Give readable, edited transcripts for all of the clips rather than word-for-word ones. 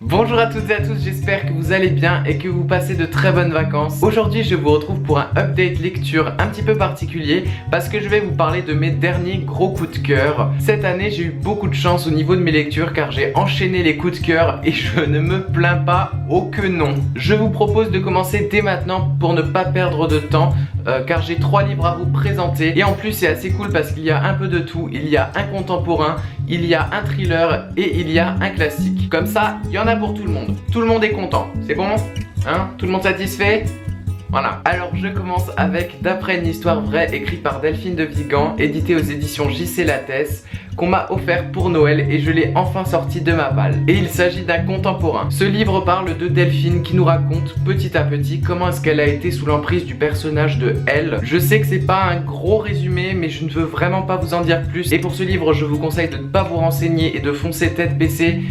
Bonjour à toutes et à tous, j'espère que vous allez bien et que vous passez de très bonnes vacances. Aujourd'hui je vous retrouve pour un update lecture un petit peu particulier parce que je vais vous parler de mes derniers gros coups de cœur. Cette année j'ai eu beaucoup de chance au niveau de mes lectures car j'ai enchaîné les coups de cœur et je ne me plains pas, oh que non. Je vous propose de commencer dès maintenant pour ne pas perdre de temps car j'ai 3 livres à vous présenter et en plus c'est assez cool parce qu'il y a un peu de tout. Il y a un contemporain, il y a un thriller et il y a un classique. Comme ça, il y en a pour tout le monde. Tout le monde est content. C'est bon? Hein? Tout le monde satisfait? Voilà. Alors je commence avec D'après une histoire vraie écrite par Delphine de Vigan, édité aux éditions J.C. Lattès, qu'on m'a offert pour Noël et je l'ai enfin sorti de ma palle. Et il s'agit d'un contemporain. Ce livre parle de Delphine qui nous raconte petit à petit comment est-ce qu'elle a été sous l'emprise du personnage de Elle. Je sais que c'est pas un gros résumé mais je ne veux vraiment pas vous en dire plus. Et pour ce livre je vous conseille de ne pas vous renseigner et de foncer tête baissée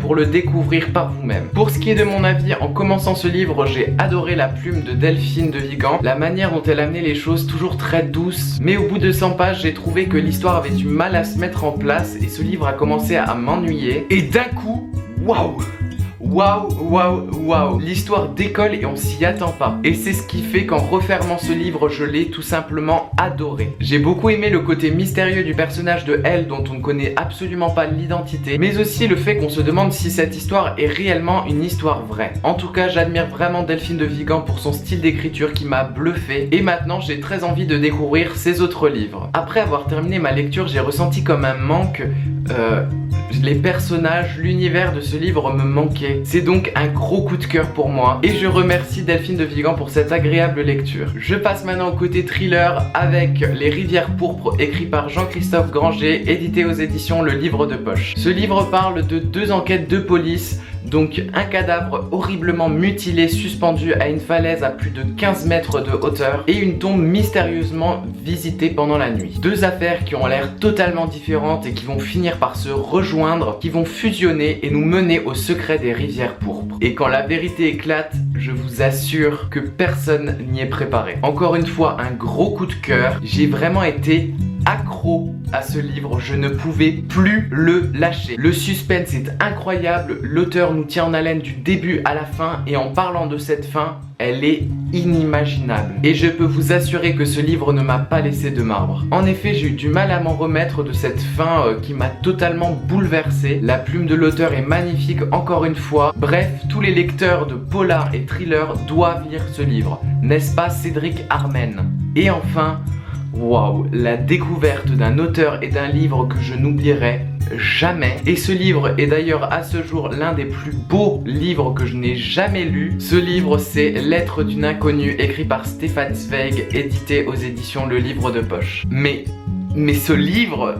pour le découvrir par vous-même. Pour ce qui est de mon avis, en commençant ce livre j'ai adoré la plume de Delphine de Vigan, la manière dont elle amenait les choses toujours très douces. Mais au bout de 100 pages j'ai trouvé que l'histoire avait du mal à se mettre en place et ce livre a commencé à m'ennuyer et d'un coup, waouh! Waouh, l'histoire décolle et on s'y attend pas. Et c'est ce qui fait qu'en refermant ce livre, je l'ai tout simplement adoré. J'ai beaucoup aimé le côté mystérieux du personnage de Elle dont on ne connaît absolument pas l'identité, mais aussi le fait qu'on se demande si cette histoire est réellement une histoire vraie. En tout cas, j'admire vraiment Delphine de Vigan pour son style d'écriture qui m'a bluffé et maintenant j'ai très envie de découvrir ses autres livres. Après avoir terminé ma lecture, j'ai ressenti comme un manque. Les personnages, l'univers de ce livre me manquait. C'est donc un gros coup de cœur pour moi et je remercie Delphine de Vigan pour cette agréable lecture. Je passe maintenant au côté thriller avec Les Rivières Pourpres écrit par Jean-Christophe Granger, édité aux éditions Le Livre de Poche. Ce livre parle de 2 enquêtes de police. Donc un cadavre horriblement mutilé suspendu à une falaise à plus de 15 mètres de hauteur et une tombe mystérieusement visitée pendant la nuit. 2 affaires qui ont l'air totalement différentes et qui vont finir par se rejoindre, qui vont fusionner et nous mener au secret des rivières pourpres. Et quand la vérité éclate, je vous assure que personne n'y est préparé. Encore une fois, un gros coup de cœur. J'ai vraiment été accro à ce livre, je ne pouvais plus le lâcher. Le suspense est incroyable, l'auteur nous tient en haleine du début à la fin et en parlant de cette fin, elle est inimaginable. Et je peux vous assurer que ce livre ne m'a pas laissé de marbre. En effet, j'ai eu du mal à m'en remettre de cette fin qui m'a totalement bouleversé. La plume de l'auteur est magnifique encore une fois. Bref, tous les lecteurs de polar et thriller doivent lire ce livre. N'est-ce pas Cédric Armen? Et enfin, waouh, la découverte d'un auteur et d'un livre que je n'oublierai jamais. Et ce livre est d'ailleurs à ce jour l'un des plus beaux livres que je n'ai jamais lu. Ce livre c'est Lettres d'une inconnue écrit par Stefan Zweig, édité aux éditions Le Livre de Poche. Mais ce livre,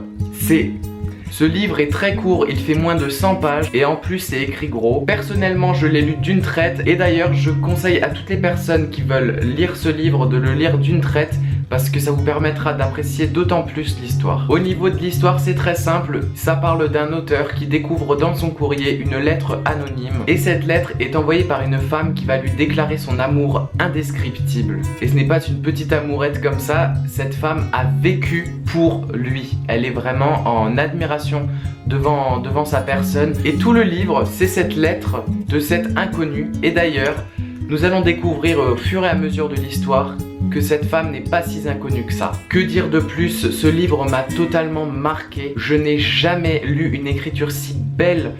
ce livre est très court, il fait moins de 100 pages et en plus c'est écrit gros. Personnellement je l'ai lu d'une traite et d'ailleurs je conseille à toutes les personnes qui veulent lire ce livre de le lire d'une traite parce que ça vous permettra d'apprécier d'autant plus l'histoire. Au niveau de l'histoire c'est très simple, ça parle d'un auteur qui découvre dans son courrier une lettre anonyme et cette lettre est envoyée par une femme qui va lui déclarer son amour indescriptible. Et ce n'est pas une petite amourette comme ça, cette femme a vécu pour lui. Elle est vraiment en admiration devant sa personne et tout le livre c'est cette lettre de cet inconnu. Et d'ailleurs nous allons découvrir au fur et à mesure de l'histoire que cette femme n'est pas si inconnue que ça. Que dire de plus? Ce livre m'a totalement marqué. Je n'ai jamais lu une écriture si belle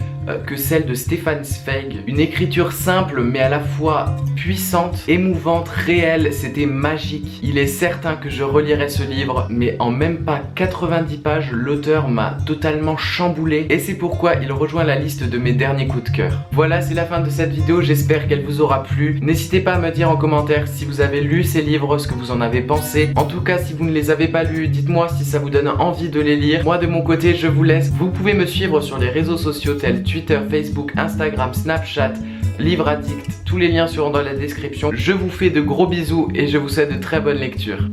que celle de Stefan Zweig. Une écriture simple mais à la fois puissante, émouvante, réelle, c'était magique. Il est certain que je relirai ce livre, mais en même pas 90 pages, l'auteur m'a totalement chamboulé et c'est pourquoi il rejoint la liste de mes derniers coups de cœur. Voilà, c'est la fin de cette vidéo, j'espère qu'elle vous aura plu. N'hésitez pas à me dire en commentaire si vous avez lu ces livres, ce que vous en avez pensé. En tout cas, si vous ne les avez pas lus, dites-moi si ça vous donne envie de les lire. Moi de mon côté, je vous laisse. Vous pouvez me suivre sur les réseaux sociaux tels Twitter, Facebook, Instagram, Snapchat, Livre Addict. Tous les liens seront dans la description. Je vous fais de gros bisous et je vous souhaite de très bonnes lectures.